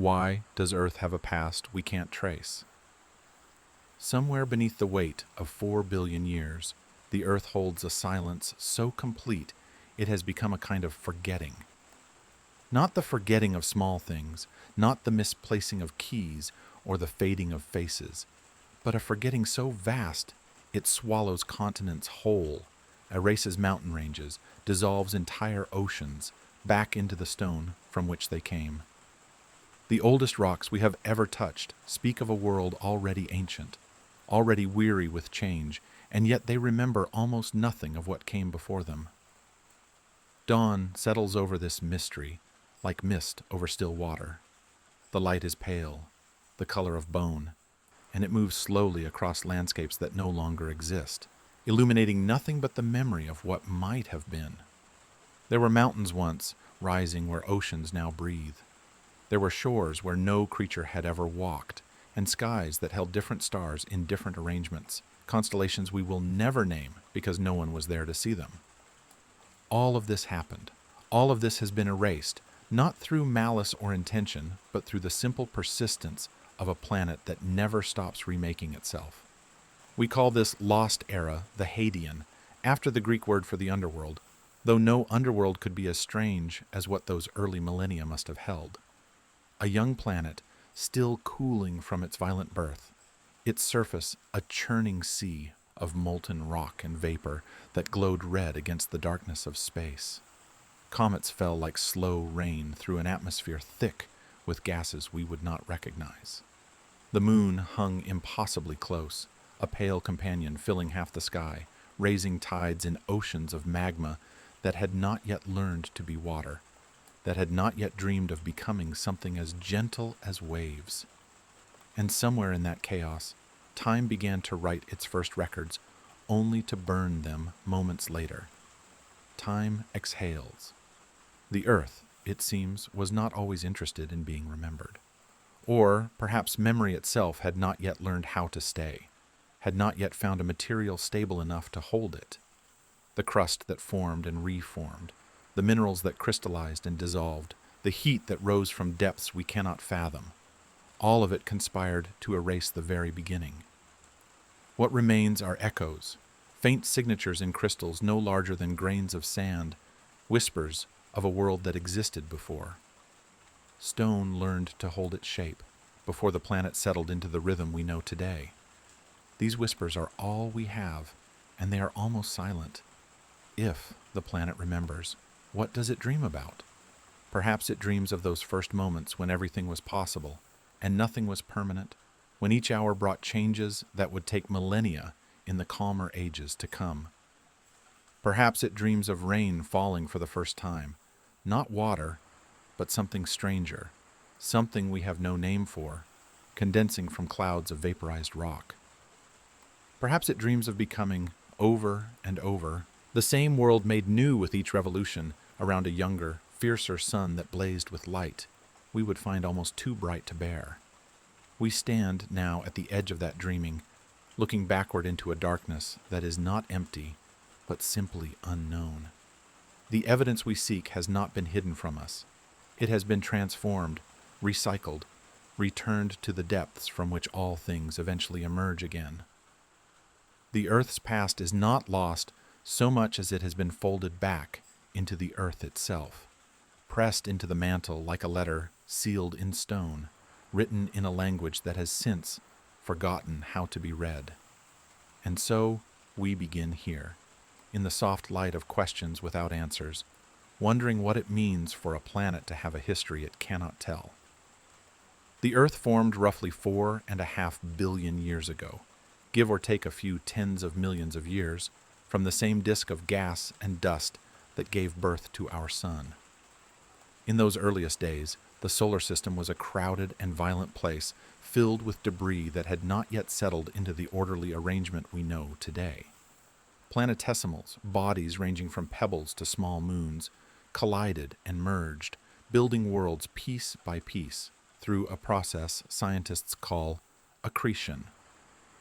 Why does Earth have a past we can't trace? Somewhere beneath the weight of 4 billion years, the Earth holds a silence so complete it has become a kind of forgetting. Not the forgetting of small things, not the misplacing of keys or the fading of faces, but a forgetting so vast it swallows continents whole, erases mountain ranges, dissolves entire oceans back into the stone from which they came. The oldest rocks we have ever touched speak of a world already ancient, already weary with change, and yet they remember almost nothing of what came before them. Dawn settles over this mystery, like mist over still water. The light is pale, the color of bone, and it moves slowly across landscapes that no longer exist, illuminating nothing but the memory of what might have been. There were mountains once, rising where oceans now breathe. There were shores where no creature had ever walked, and skies that held different stars in different arrangements, constellations we will never name because no one was there to see them. All of this happened. All of this has been erased, not through malice or intention, but through the simple persistence of a planet that never stops remaking itself. We call this lost era the Hadean, after the Greek word for the underworld, though no underworld could be as strange as what those early millennia must have held. A young planet, still cooling from its violent birth, its surface a churning sea of molten rock and vapor that glowed red against the darkness of space. Comets fell like slow rain through an atmosphere thick with gases we would not recognize. The moon hung impossibly close, a pale companion filling half the sky, raising tides in oceans of magma that had not yet learned to be water, that had not yet dreamed of becoming something as gentle as waves. And somewhere in that chaos, time began to write its first records, only to burn them moments later. Time exhales. The Earth, it seems, was not always interested in being remembered. Or perhaps memory itself had not yet learned how to stay, had not yet found a material stable enough to hold it. The crust that formed and reformed, the minerals that crystallized and dissolved, the heat that rose from depths we cannot fathom, all of it conspired to erase the very beginning. What remains are echoes, faint signatures in crystals no larger than grains of sand, whispers of a world that existed before. Stone learned to hold its shape before the planet settled into the rhythm we know today. These whispers are all we have, and they are almost silent. If the planet remembers, what does it dream about? Perhaps it dreams of those first moments when everything was possible and nothing was permanent, when each hour brought changes that would take millennia in the calmer ages to come. Perhaps it dreams of rain falling for the first time, not water, but something stranger, something we have no name for, condensing from clouds of vaporized rock. Perhaps it dreams of becoming, over and over, the same world made new with each revolution around a younger, fiercer sun that blazed with light we would find almost too bright to bear. We stand now at the edge of that dreaming, looking backward into a darkness that is not empty, but simply unknown. The evidence we seek has not been hidden from us. It has been transformed, recycled, returned to the depths from which all things eventually emerge again. The Earth's past is not lost so much as it has been folded back into the Earth itself, pressed into the mantle like a letter sealed in stone, written in a language that has since forgotten how to be read. And so we begin here, in the soft light of questions without answers, wondering what it means for a planet to have a history it cannot tell. The Earth formed roughly 4.5 billion years ago, give or take a few tens of millions of years, from the same disk of gas and dust that gave birth to our sun. In those earliest days, the solar system was a crowded and violent place filled with debris that had not yet settled into the orderly arrangement we know today. Planetesimals, bodies ranging from pebbles to small moons, collided and merged, building worlds piece by piece through a process scientists call accretion.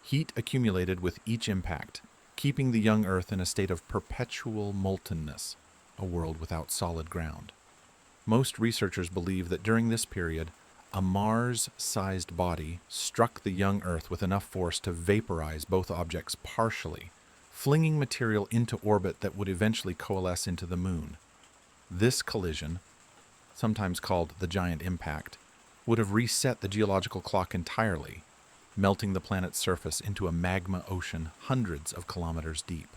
Heat accumulated with each impact, keeping the young Earth in a state of perpetual moltenness, a world without solid ground. Most researchers believe that during this period, a Mars-sized body struck the young Earth with enough force to vaporize both objects partially, flinging material into orbit that would eventually coalesce into the Moon. This collision, sometimes called the giant impact, would have reset the geological clock entirely, melting the planet's surface into a magma ocean hundreds of kilometers deep.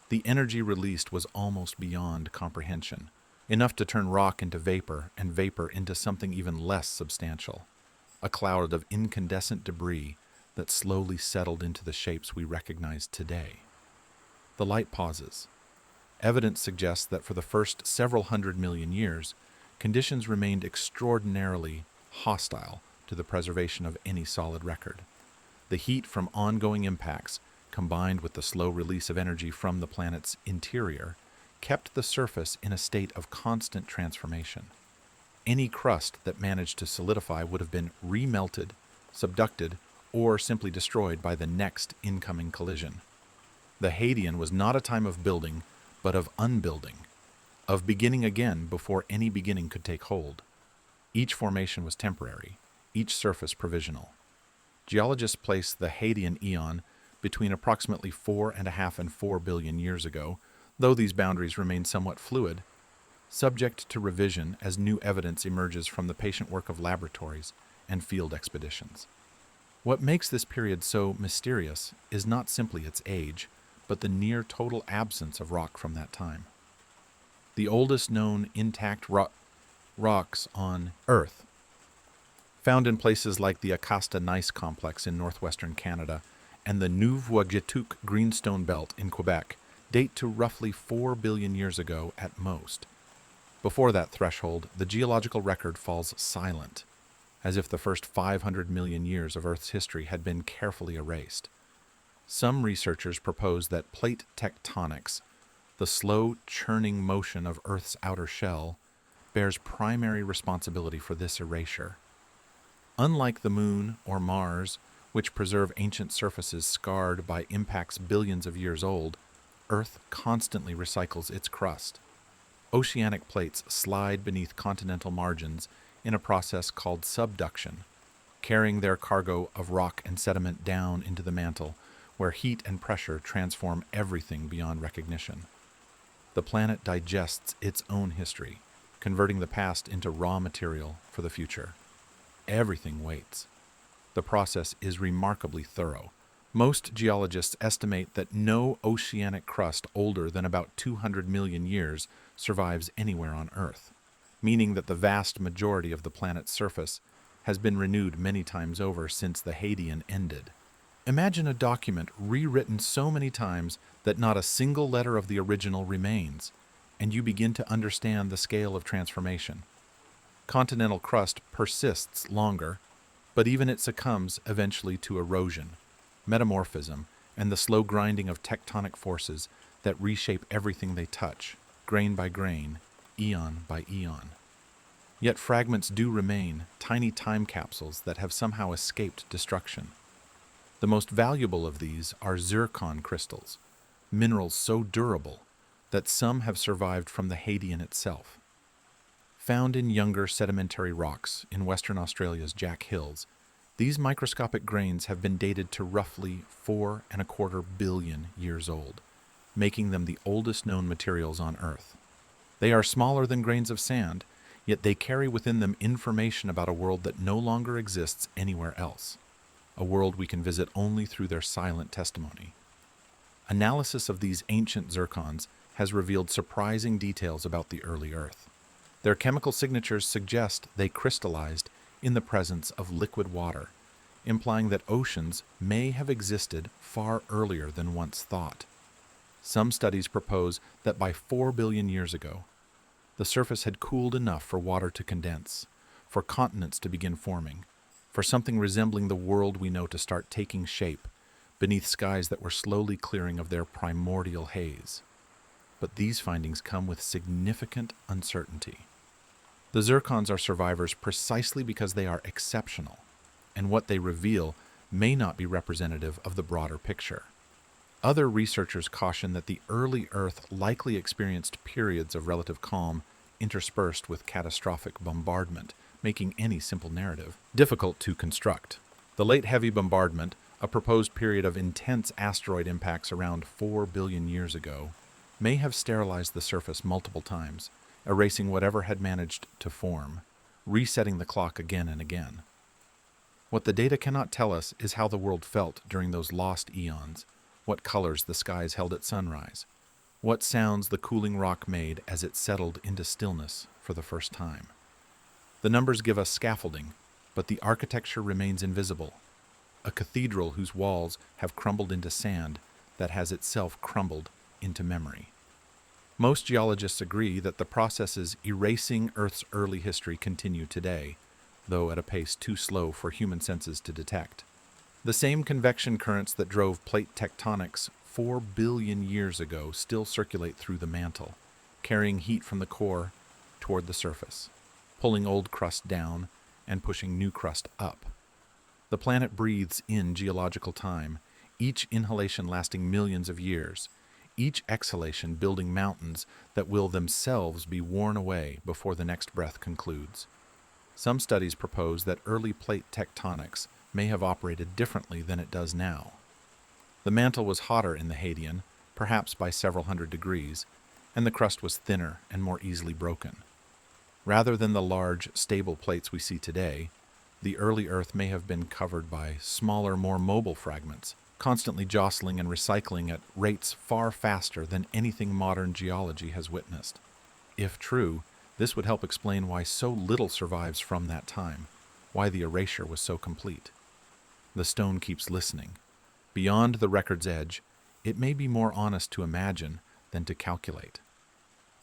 The energy released was almost beyond comprehension, enough to turn rock into vapor and vapor into something even less substantial, a cloud of incandescent debris that slowly settled into the shapes we recognize today. The light pauses. Evidence suggests that for the first several 100 million years, conditions remained extraordinarily hostile to the preservation of any solid record. The heat from ongoing impacts, combined with the slow release of energy from the planet's interior, kept the surface in a state of constant transformation. Any crust that managed to solidify would have been remelted, subducted, or simply destroyed by the next incoming collision. The Hadean was not a time of building, but of unbuilding, of beginning again before any beginning could take hold. Each formation was temporary, each surface provisional. Geologists place the Hadean eon between approximately 4.5 and 4 billion years ago, though these boundaries remain somewhat fluid, subject to revision as new evidence emerges from the patient work of laboratories and field expeditions. What makes this period so mysterious is not simply its age, but the near total absence of rock from that time. The oldest known intact rocks on Earth, found in places like the Acasta Gneiss Complex in northwestern Canada and the Nouveau-Getuk Greenstone Belt in Quebec, date to roughly 4 billion years ago at most. Before that threshold, the geological record falls silent, as if the first 500 million years of Earth's history had been carefully erased. Some researchers propose that plate tectonics, the slow churning motion of Earth's outer shell, bears primary responsibility for this erasure. Unlike the Moon or Mars, which preserve ancient surfaces scarred by impacts billions of years old, Earth constantly recycles its crust. Oceanic plates slide beneath continental margins in a process called subduction, carrying their cargo of rock and sediment down into the mantle, where heat and pressure transform everything beyond recognition. The planet digests its own history, converting the past into raw material for the future. Everything waits. The process is remarkably thorough. Most geologists estimate that no oceanic crust older than about 200 million years survives anywhere on Earth, meaning that the vast majority of the planet's surface has been renewed many times over since the Hadean ended. Imagine a document rewritten so many times that not a single letter of the original remains, and you begin to understand the scale of transformation. Continental crust persists longer, but even it succumbs eventually to erosion, metamorphism, and the slow grinding of tectonic forces that reshape everything they touch, grain by grain, eon by eon. Yet fragments do remain, tiny time capsules that have somehow escaped destruction. The most valuable of these are zircon crystals, minerals so durable that some have survived from the Hadean itself. Found in younger sedimentary rocks in Western Australia's Jack Hills, these microscopic grains have been dated to roughly 4.25 billion years old, making them the oldest known materials on Earth. They are smaller than grains of sand, yet they carry within them information about a world that no longer exists anywhere else, a world we can visit only through their silent testimony. Analysis of these ancient zircons has revealed surprising details about the early Earth. Their chemical signatures suggest they crystallized in the presence of liquid water, implying that oceans may have existed far earlier than once thought. Some studies propose that by 4 billion years ago, the surface had cooled enough for water to condense, for continents to begin forming, for something resembling the world we know to start taking shape beneath skies that were slowly clearing of their primordial haze. But these findings come with significant uncertainty. The zircons are survivors precisely because they are exceptional, and what they reveal may not be representative of the broader picture. Other researchers caution that the early Earth likely experienced periods of relative calm interspersed with catastrophic bombardment making any simple narrative difficult to construct. The late heavy bombardment, a proposed period of intense asteroid impacts around 4 billion years ago, may have sterilized the surface multiple times, erasing whatever had managed to form, resetting the clock again and again. What the data cannot tell us is how the world felt during those lost eons, what colors the skies held at sunrise, what sounds the cooling rock made as it settled into stillness for the first time. The numbers give us scaffolding, but the architecture remains invisible. A cathedral whose walls have crumbled into sand that has itself crumbled into memory. Most geologists agree that the processes erasing Earth's early history continue today, though at a pace too slow for human senses to detect. The same convection currents that drove plate tectonics 4 billion years ago still circulate through the mantle, carrying heat from the core toward the surface, pulling old crust down and pushing new crust up. The planet breathes in geological time, each inhalation lasting millions of years, each exhalation building mountains that will themselves be worn away before the next breath concludes. Some studies propose that early plate tectonics may have operated differently than it does now. The mantle was hotter in the Hadean, perhaps by several hundred degrees, and the crust was thinner and more easily broken. Rather than the large, stable plates we see today, the early Earth may have been covered by smaller, more mobile fragments, constantly jostling and recycling at rates far faster than anything modern geology has witnessed. If true, this would help explain why so little survives from that time, why the erasure was so complete. The stone keeps listening. Beyond the record's edge, it may be more honest to imagine than to calculate.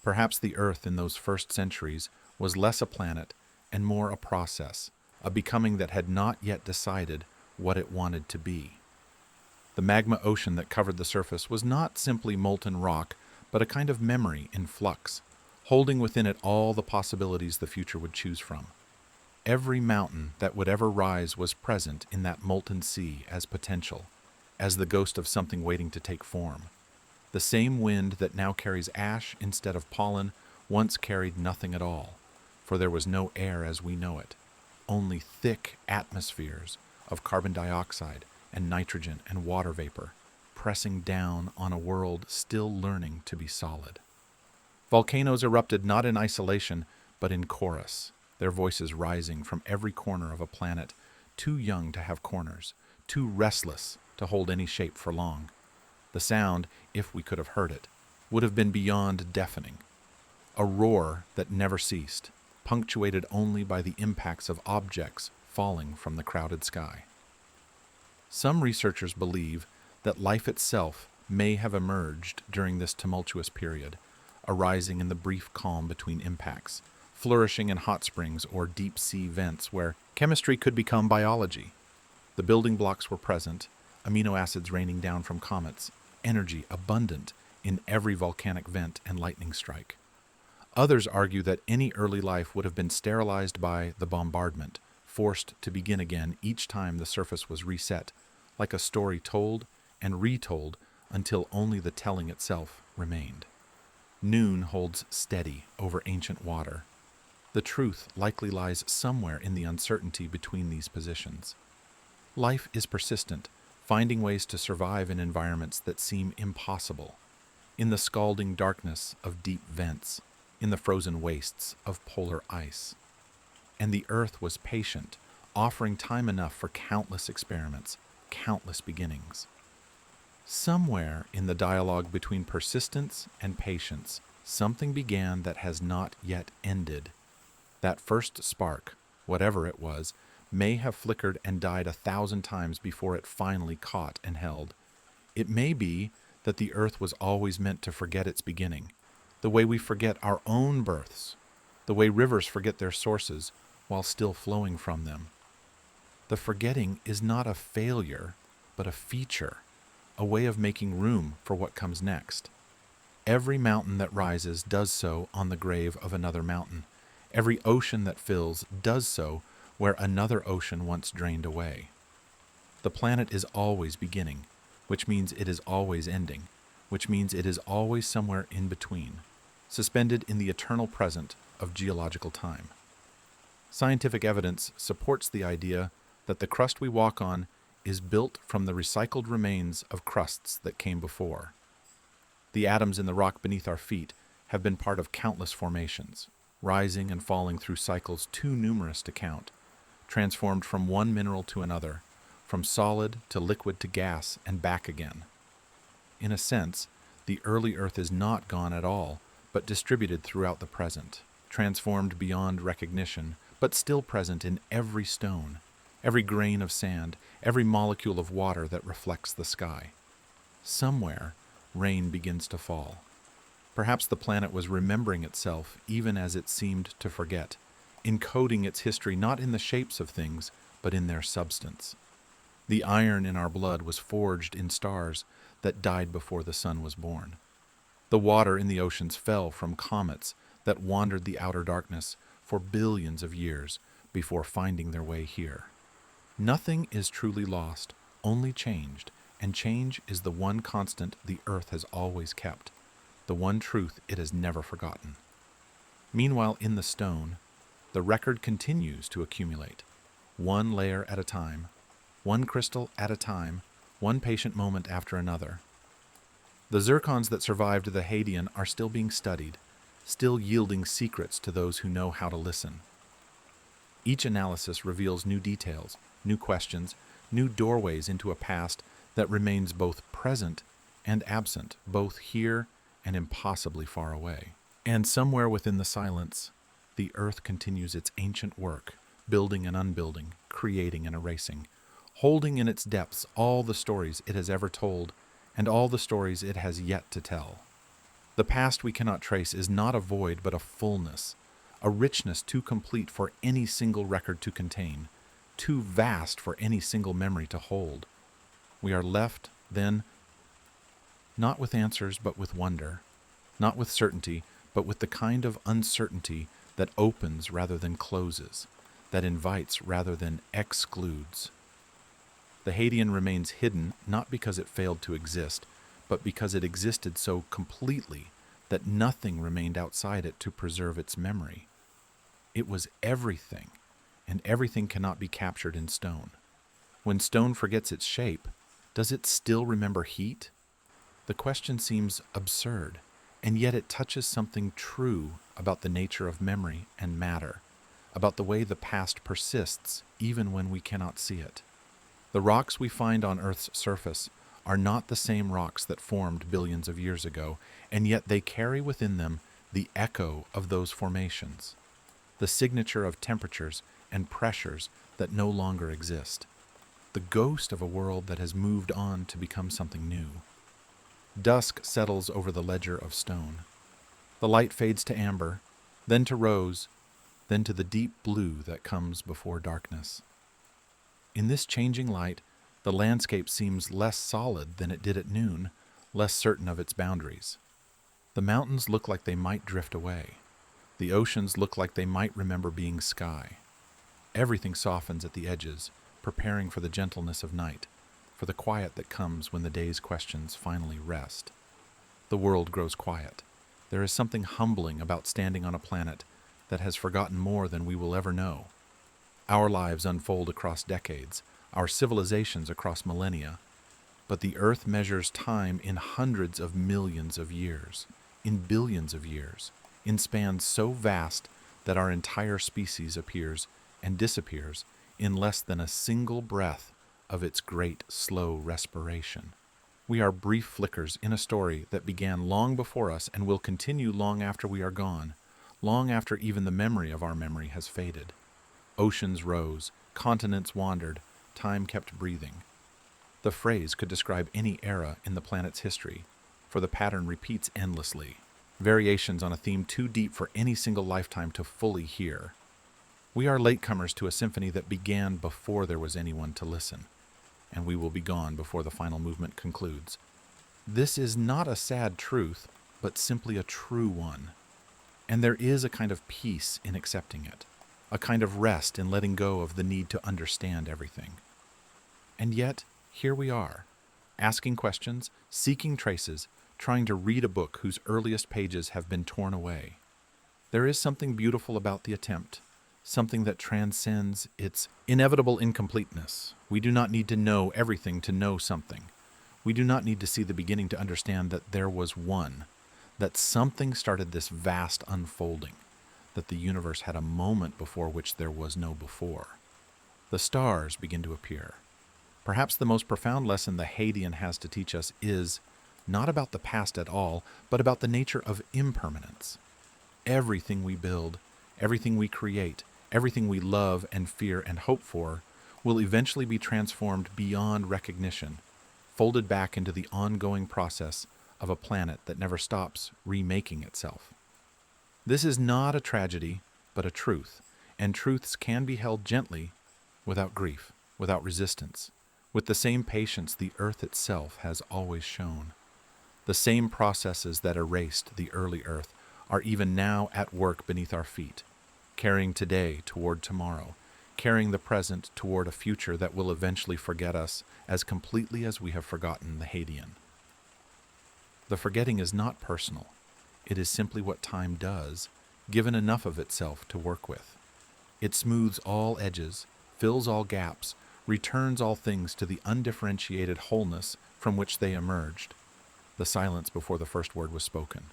Perhaps the Earth in those first centuries was less a planet and more a process, a becoming that had not yet decided what it wanted to be. The magma ocean that covered the surface was not simply molten rock, but a kind of memory in flux, holding within it all the possibilities the future would choose from. Every mountain that would ever rise was present in that molten sea as potential, as the ghost of something waiting to take form. The same wind that now carries ash instead of pollen once carried nothing at all, for there was no air as we know it, only thick atmospheres of carbon dioxide and nitrogen and water vapor, pressing down on a world still learning to be solid. Volcanoes erupted not in isolation, but in chorus, their voices rising from every corner of a planet too young to have corners, too restless to hold any shape for long. The sound, if we could have heard it, would have been beyond deafening. A roar that never ceased, punctuated only by the impacts of objects falling from the crowded sky. Some researchers believe that life itself may have emerged during this tumultuous period, arising in the brief calm between impacts, flourishing in hot springs or deep-sea vents where chemistry could become biology. The building blocks were present, amino acids raining down from comets, energy abundant in every volcanic vent and lightning strike. Others argue that any early life would have been sterilized by the bombardment, forced to begin again each time the surface was reset, like a story told and retold until only the telling itself remained. Noon holds steady over ancient water. The truth likely lies somewhere in the uncertainty between these positions. Life is persistent, finding ways to survive in environments that seem impossible, in the scalding darkness of deep vents, in the frozen wastes of polar ice. And the Earth was patient, offering time enough for countless experiments, countless beginnings. Somewhere in the dialogue between persistence and patience, something began that has not yet ended. That first spark, whatever it was, may have flickered and died 1,000 times before it finally caught and held. It may be that the Earth was always meant to forget its beginning, the way we forget our own births, the way rivers forget their sources while still flowing from them. The forgetting is not a failure, but a feature, a way of making room for what comes next. Every mountain that rises does so on the grave of another mountain. Every ocean that fills does so where another ocean once drained away. The planet is always beginning, which means it is always ending, which means it is always somewhere in between, suspended in the eternal present of geological time. Scientific evidence supports the idea that the crust we walk on is built from the recycled remains of crusts that came before. The atoms in the rock beneath our feet have been part of countless formations, rising and falling through cycles too numerous to count, transformed from one mineral to another, from solid to liquid to gas and back again. In a sense, the early Earth is not gone at all, but distributed throughout the present, transformed beyond recognition, but still present in every stone, every grain of sand, every molecule of water that reflects the sky. Somewhere, rain begins to fall. Perhaps the planet was remembering itself even as it seemed to forget, encoding its history not in the shapes of things, but in their substance. The iron in our blood was forged in stars that died before the sun was born. The water in the oceans fell from comets that wandered the outer darkness for billions of years before finding their way here. Nothing is truly lost, only changed, and change is the one constant the earth has always kept, the one truth it has never forgotten. Meanwhile, in the stone, the record continues to accumulate, one layer at a time, one crystal at a time, one patient moment after another. The zircons that survived the Hadean are still being studied, still yielding secrets to those who know how to listen. Each analysis reveals new details, new questions, new doorways into a past that remains both present and absent, both here and impossibly far away. And somewhere within the silence, the earth continues its ancient work, building and unbuilding, creating and erasing, holding in its depths all the stories it has ever told and all the stories it has yet to tell. The past we cannot trace is not a void but a fullness, a richness too complete for any single record to contain, too vast for any single memory to hold. We are left, then, not with answers but with wonder, not with certainty but with the kind of uncertainty that opens rather than closes, that invites rather than excludes. The Hadean remains hidden not because it failed to exist, but because it existed so completely that nothing remained outside it to preserve its memory. It was everything, and everything cannot be captured in stone. When stone forgets its shape, does it still remember heat? The question seems absurd, and yet it touches something true about the nature of memory and matter, about the way the past persists even when we cannot see it. The rocks we find on Earth's surface are not the same rocks that formed billions of years ago, and yet they carry within them the echo of those formations, the signature of temperatures and pressures that no longer exist, the ghost of a world that has moved on to become something new. Dusk settles over the ledger of stone. The light fades to amber, then to rose, then to the deep blue that comes before darkness. In this changing light, the landscape seems less solid than it did at noon, less certain of its boundaries. The mountains look like they might drift away. The oceans look like they might remember being sky. Everything softens at the edges, preparing for the gentleness of night, for the quiet that comes when the day's questions finally rest. The world grows quiet. There is something humbling about standing on a planet that has forgotten more than we will ever know. Our lives unfold across decades, our civilizations across millennia, but the Earth measures time in hundreds of millions of years, in billions of years, in spans so vast that our entire species appears and disappears in less than a single breath of its great, slow respiration. We are brief flickers in a story that began long before us and will continue long after we are gone, long after even the memory of our memory has faded. Oceans rose, continents wandered, time kept breathing. The phrase could describe any era in the planet's history, for the pattern repeats endlessly, variations on a theme too deep for any single lifetime to fully hear. We are latecomers to a symphony that began before there was anyone to listen, and we will be gone before the final movement concludes. This is not a sad truth, but simply a true one, and there is a kind of peace in accepting it, a kind of rest in letting go of the need to understand everything. And yet, here we are, asking questions, seeking traces, trying to read a book whose earliest pages have been torn away. There is something beautiful about the attempt, something that transcends its inevitable incompleteness. We do not need to know everything to know something. We do not need to see the beginning to understand that there was one, that something started this vast unfolding, that the universe had a moment before which there was no before. The stars begin to appear. Perhaps the most profound lesson the Hadean has to teach us is not about the past at all, but about the nature of impermanence. Everything we build, everything we create, everything we love and fear and hope for will eventually be transformed beyond recognition, folded back into the ongoing process of a planet that never stops remaking itself. This is not a tragedy, but a truth, and truths can be held gently, without grief, without resistance, with the same patience the earth itself has always shown. The same processes that erased the early earth are even now at work beneath our feet, carrying today toward tomorrow, carrying the present toward a future that will eventually forget us as completely as we have forgotten the Hadean. The forgetting is not personal. It is simply what time does, given enough of itself to work with. It smooths all edges, fills all gaps, returns all things to the undifferentiated wholeness from which they emerged. The silence before the first word was spoken.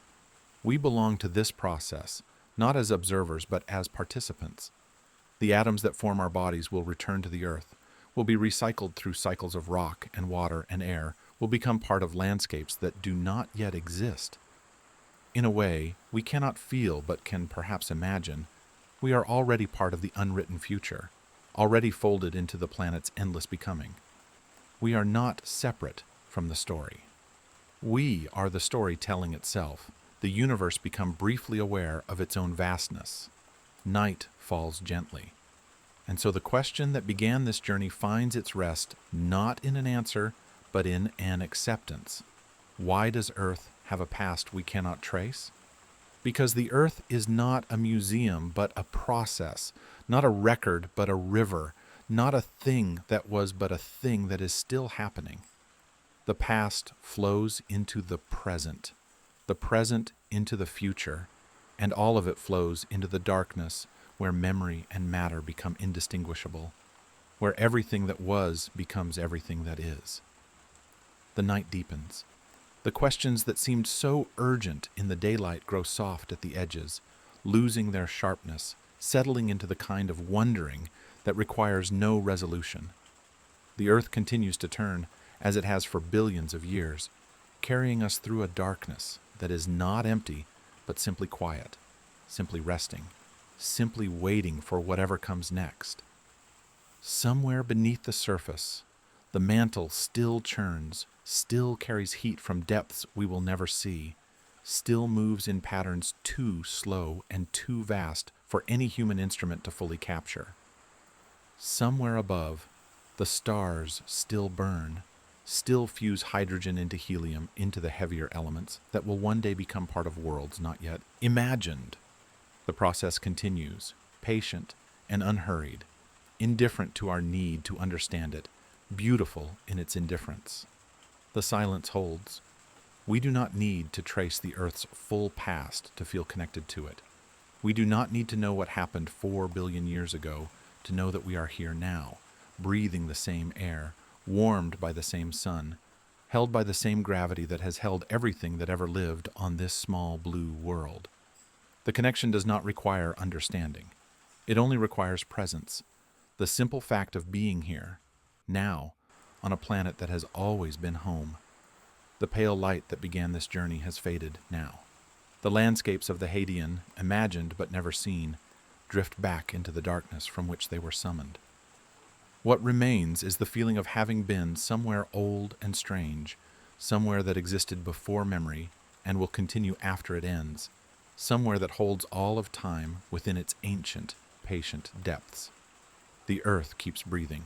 We belong to this process, not as observers, but as participants. The atoms that form our bodies will return to the earth, will be recycled through cycles of rock and water and air, will become part of landscapes that do not yet exist. In a way, we cannot feel but can perhaps imagine, we are already part of the unwritten future, already folded into the planet's endless becoming. We are not separate from the story. We are the story telling itself, the universe become briefly aware of its own vastness. Night falls gently. And so the question that began this journey finds its rest not in an answer, but in an acceptance. Why does Earth have a past we cannot trace? Because the Earth is not a museum, but a process, not a record, but a river, not a thing that was, but a thing that is still happening. The past flows into the present into the future, and all of it flows into the darkness where memory and matter become indistinguishable, where everything that was becomes everything that is. The night deepens. The questions that seemed so urgent in the daylight grow soft at the edges, losing their sharpness, settling into the kind of wondering that requires no resolution. The earth continues to turn, as it has for billions of years, carrying us through a darkness that is not empty, but simply quiet, simply resting, simply waiting for whatever comes next. Somewhere beneath the surface, the mantle still churns, still carries heat from depths we will never see, still moves in patterns too slow and too vast for any human instrument to fully capture. Somewhere above, the stars still burn, still fuse hydrogen into helium, into the heavier elements that will one day become part of worlds not yet imagined. The process continues, patient and unhurried, indifferent to our need to understand it, beautiful in its indifference. The silence holds. We do not need to trace the Earth's full past to feel connected to it. We do not need to know what happened 4 billion years ago to know that we are here now, breathing the same air, warmed by the same sun, held by the same gravity that has held everything that ever lived on this small blue world. The connection does not require understanding. It only requires presence, the simple fact of being here, now, on a planet that has always been home. The pale light that began this journey has faded now. The landscapes of the Hadean, imagined but never seen, drift back into the darkness from which they were summoned. What remains is the feeling of having been somewhere old and strange, somewhere that existed before memory and will continue after it ends, somewhere that holds all of time within its ancient, patient depths. The earth keeps breathing.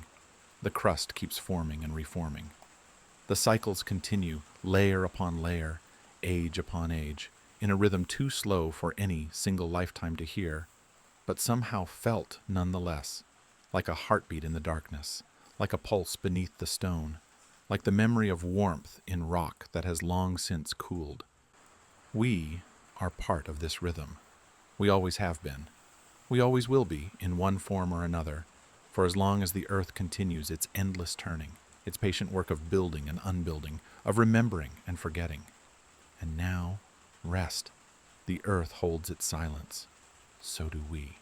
The crust keeps forming and reforming. The cycles continue, layer upon layer, age upon age, in a rhythm too slow for any single lifetime to hear, but somehow felt nonetheless, like a heartbeat in the darkness, like a pulse beneath the stone, like the memory of warmth in rock that has long since cooled. We are part of this rhythm. We always have been. We always will be, in one form or another, for as long as the earth continues its endless turning, its patient work of building and unbuilding, of remembering and forgetting. And now, rest. The earth holds its silence. So do we.